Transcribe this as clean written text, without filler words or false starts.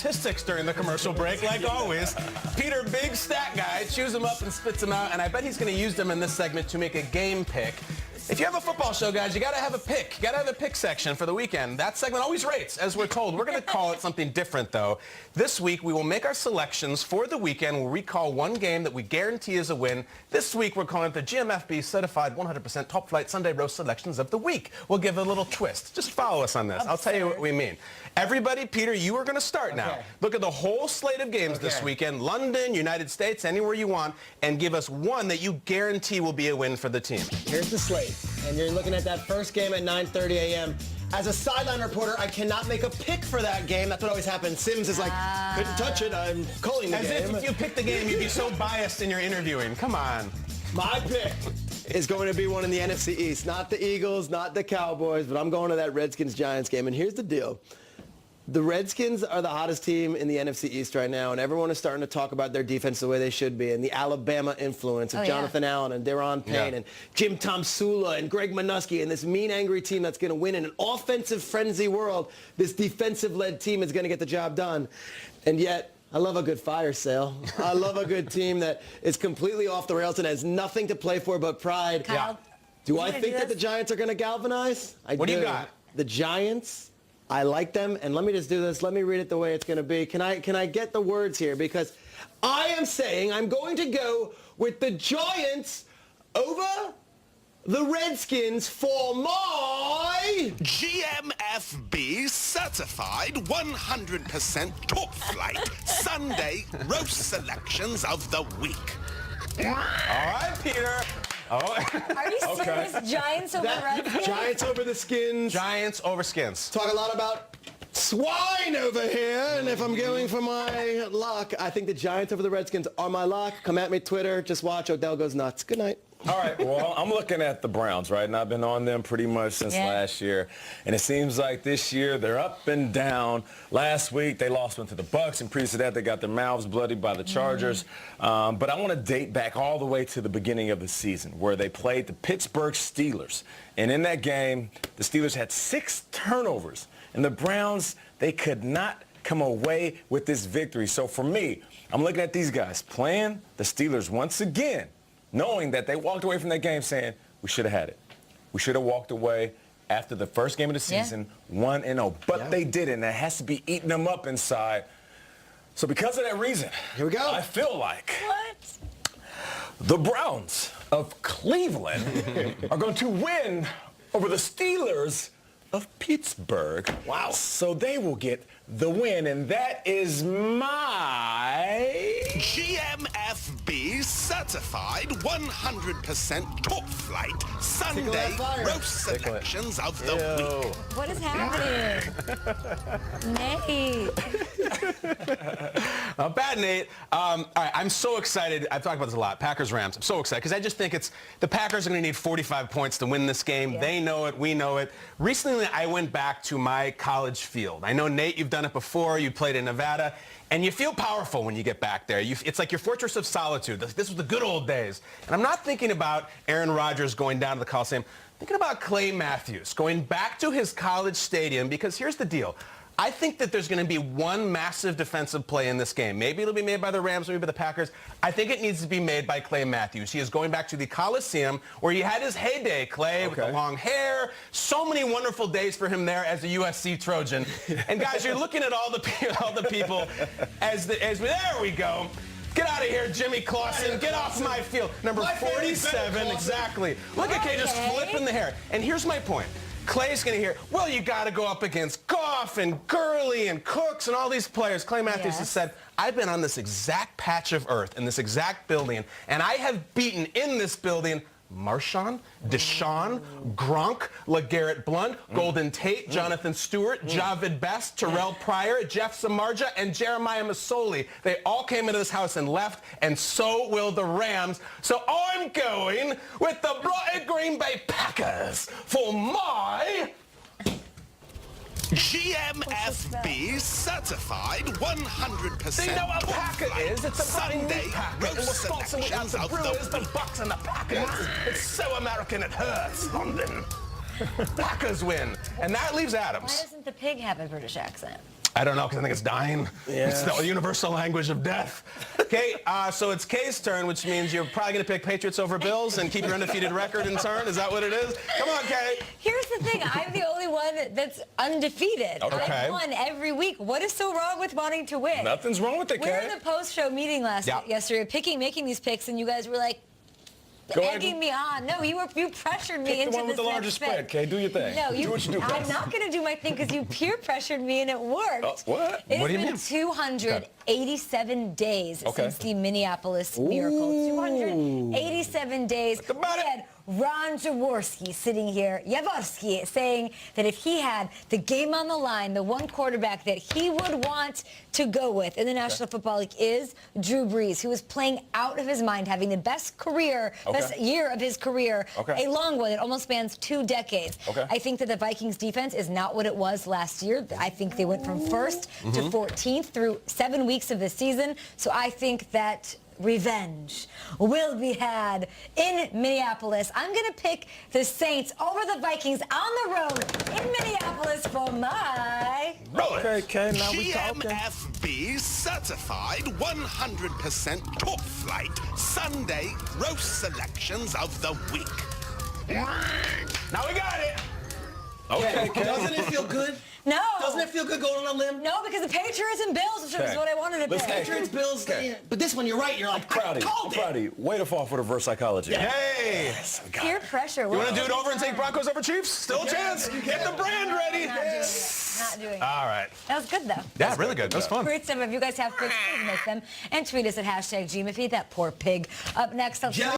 statistics during the commercial break, like always. Peter, big stat guy, chews them up and spits them out, and I bet he's going to use them in this segment to make a game pick. If you have a football show, guys, you got to have a pick. You got to have a pick section for the weekend. That segment always rates, as we're told. We're going to call it something different, though. This week, we will make our selections for the weekend. We'll recall one game that we guarantee is a win. This week, we're calling it the GMFB Certified 100% Top Flight Sunday Roast Selections of the Week. We'll give it a little twist. Just follow us on this. I'll tell you what we mean. Everybody, Peter, you are going to start now. Look at the whole slate of games this weekend. London, United States, anywhere you want, and give us one that you guarantee will be a win for the team. Here's the slate. And you're looking at that first game at 9:30 a.m. As a sideline reporter, I cannot make a pick for that game. That's what always happens. Sims is like, couldn't touch it. I'm calling the game. As if you picked the game, you'd be so biased in your interviewing. Come on. My pick is going to be one in the NFC East. Not the Eagles, not the Cowboys, but I'm going to that Redskins-Giants game. And here's the deal. The Redskins are the hottest team in the NFC East right now, and everyone is starting to talk about their defense the way they should be, and the Alabama influence of Jonathan Allen and Deron Payne and Jim Tomsula and Greg Minuski and this mean, angry team that's going to win in an offensive frenzy world. This defensive-led team is going to get the job done. And yet, I love a good fire sale. I love a good team that is completely off the rails and has nothing to play for but pride. Kyle, do I think that the Giants are going to galvanize? What do you got? The Giants, I like them, and let me just do this. Let me read it the way it's going to be. Can I get the words here? Because I am saying I'm going to go with the Giants over the Redskins for my GMFB Certified 100% Top Flight Sunday Roast Selections of the Week. All right, Peter. Are you serious? Giants over Redskins? Giants over the Skins. Giants over Skins. Talk a lot about swine over here, and if I'm going for my lock, I think the Giants over the Redskins are my lock. Come at me, Twitter. Just watch. Odell goes nuts. Good night. All right, well, I'm looking at the Browns, right? And I've been on them pretty much since last year. And it seems like this year they're up and down. Last week they lost one to the Bucs, and previous to that they got their mouths bloodied by the Chargers. But I want to date back all the way to the beginning of the season where they played the Pittsburgh Steelers. And in that game, the Steelers had 6 turnovers. And the Browns, they could not come away with this victory. So for me, I'm looking at these guys playing the Steelers once again, knowing that they walked away from that game saying, we should have had it. We should have walked away after the first game of the season, 1-0. But they didn't, and it has to be eating them up inside. So because of that reason, here we go. I feel like the Browns of Cleveland are going to win over the Steelers of Pittsburgh. Wow. So they will get the win, and that is my GMFB Certified 100% Top Flight Sunday Roast Selections of the Week. What is happening? Nate. Bad Nate. All right, I'm so excited. I've talked about this a lot. Packers-Rams. I'm so excited because I just think the Packers are going to need 45 points to win this game. They know it. We know it. Recently, I went back to my college field. I know, Nate, you've done it before. You played in Nevada. And you feel powerful when you get back there. It's like your fortress of solitude. This was the good old days. And I'm not thinking about Aaron Rodgers going down to the Coliseum. I'm thinking about Clay Matthews going back to his college stadium, because here's the deal. I think that there's going to be one massive defensive play in this game. Maybe it'll be made by the Rams, maybe by the Packers. I think it needs to be made by Clay Matthews. He is going back to the Coliseum where he had his heyday, Clay, with the long hair. So many wonderful days for him there as a USC Trojan. And guys, you're looking at all the people there we go. Get out of here, Jimmy Clausen. Get off my field. Number 47, exactly. Look at Clay just flipping the hair. And here's my point. Clay's going to hear, well, you got to go up against Goff and Gurley and Cooks and all these players. Clay Matthews has said, I've been on this exact patch of earth in this exact building, and I have beaten in this building Marshawn, Deshaun, Gronk, LeGarrette Blount, Golden Tate, Jonathan Stewart, Javid Best, Terrell Pryor, Jeff Samardzija, and Jeremiah Masoli. They all came into this house and left, and so will the Rams. So I'm going with the Bright Green Bay Packers for my GMFB Certified 100% So you know what a Packer is? It's a Sunday Packer. And Roast responsible out Selections the of Brewers, the the Bucks, and the Packers. It's so American it hurts, London. Packers win. And that leaves Why Adams. doesn't the pig have a British accent? I don't know, because I think it's dying. Yeah. It's the universal language of death. Okay, so it's Kay's turn, which means you're probably going to pick Patriots over Bills and keep your undefeated record in turn. Is that what it is? Come on, Kay. Here's the thing. I'm the only one that's undefeated. Okay. I've won every week. What is so wrong with wanting to win? Nothing's wrong with it, We were Kay. in the post-show meeting yesterday, making these picks, and you guys were like, Go ahead. egging me on. No, you pressured me Pick into the one with this the largest next spread, pick. Kay. Do your thing. No, do what you do I'm best. not going to do my thing because you peer pressured me and it worked. What? What do you It's mean? been 287 days since the Minneapolis Miracle. 287 days. Think about We it. had Ron Jaworski sitting here, Jaworski, saying that if he had the game on the line, the one quarterback that he would want to go with in the National Football League is Drew Brees, who is playing out of his mind, having the best best year of his career, a long one. It almost spans 2 decades. I think that the Vikings defense is not what it was last year. I think they went from 1st to 14th through 7 weeks of the season. So I think that revenge will be had in Minneapolis. I'm going to pick the Saints over the Vikings on the road in Minneapolis for my... Okay, Kay, now we talking. GMFB certified 100% top flight Sunday roast selections of the week. Now we got it. Okay, Kay. Doesn't it feel good? No. Doesn't it feel good going on a limb? No, because the Patriots and Bills is Okay. what I wanted to Let's pick. take Patriots, Bills, Okay. but this one, you're right. You're like, Proud I of you. called I'm proud of you. Way to fall for the reverse psychology. Hey. Peer pressure. You want to do it over and take Broncos over Chiefs? Still a chance. Get the brand ready. Not doing it. Not doing it. All right. That was good, though. Yeah, really good. That was fun. Tweet some if you guys have picks, please make them. And tweet us at #GMFB, that poor pig. Up next, I'll